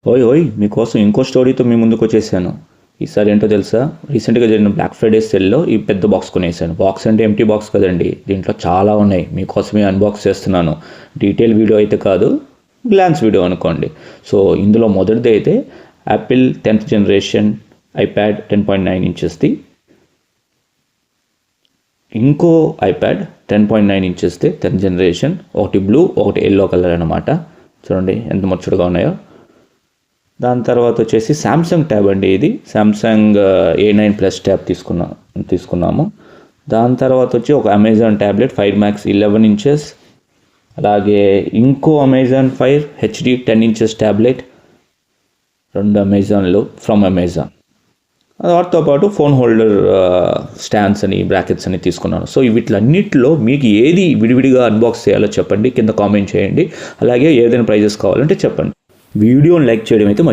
ఓయ్ ఓయ్ మీకోసం ఇంకో స్టోరీతో మీ ముందుకు వచ్చేసాను. ఈసారి ఏంటో తెలుసా, రీసెంట్గా జరిగిన బ్లాక్ ఫ్రైడే సెల్లో ఈ పెద్ద బాక్స్ కొనేసాను. బాక్స్ అంటే ఎంటీ బాక్స్ కదండి, దీంట్లో చాలా ఉన్నాయి. మీకోసమే అన్బాక్స్ చేస్తున్నాను. డీటెయిల్ వీడియో అయితే కాదు, గ్లాన్స్ వీడియో అనుకోండి. సో ఇందులో మొదటిది అయితే యాపిల్ 10th జనరేషన్ ఐప్యాడ్ 10.9 ఇంచెస్ది. ఇంకో ఐప్యాడ్ 10.9 ఇంచెస్ది 10th జనరేషన్. ఒకటి బ్లూ, ఒకటి ఎల్లో కలర్ అనమాట. చూడండి ఎంత ముచ్చటగా ఉన్నాయో. దాని తర్వాత వచ్చేసి శాంసంగ్ ట్యాబ్ అండి. ఇది శాంసంగ్ A9+ ట్యాబ్ తీసుకున్నాము. దాని తర్వాత వచ్చి ఒక Amazon tablet Fire Max 11 inches. అలాగే ఇంకో Amazon Fire HD 10 inches tablet. 2 అమెజాన్లు ఫ్రమ్ అమెజాన్. వాటితో పాటు ఫోన్ హోల్డర్ స్టాండ్స్ అని, బ్రాకెట్స్ అని తీసుకున్నాను. సో వీటిలన్నిటిలో మీకు ఏది విడివిడిగా అన్బాక్స్ చేయాలో చెప్పండి, కింద కామెంట్ చేయండి. అలాగే ఏదైనా ప్రైజెస్ కావాలంటే చెప్పండి. వీడియోని లైక్ చేయడం అయితే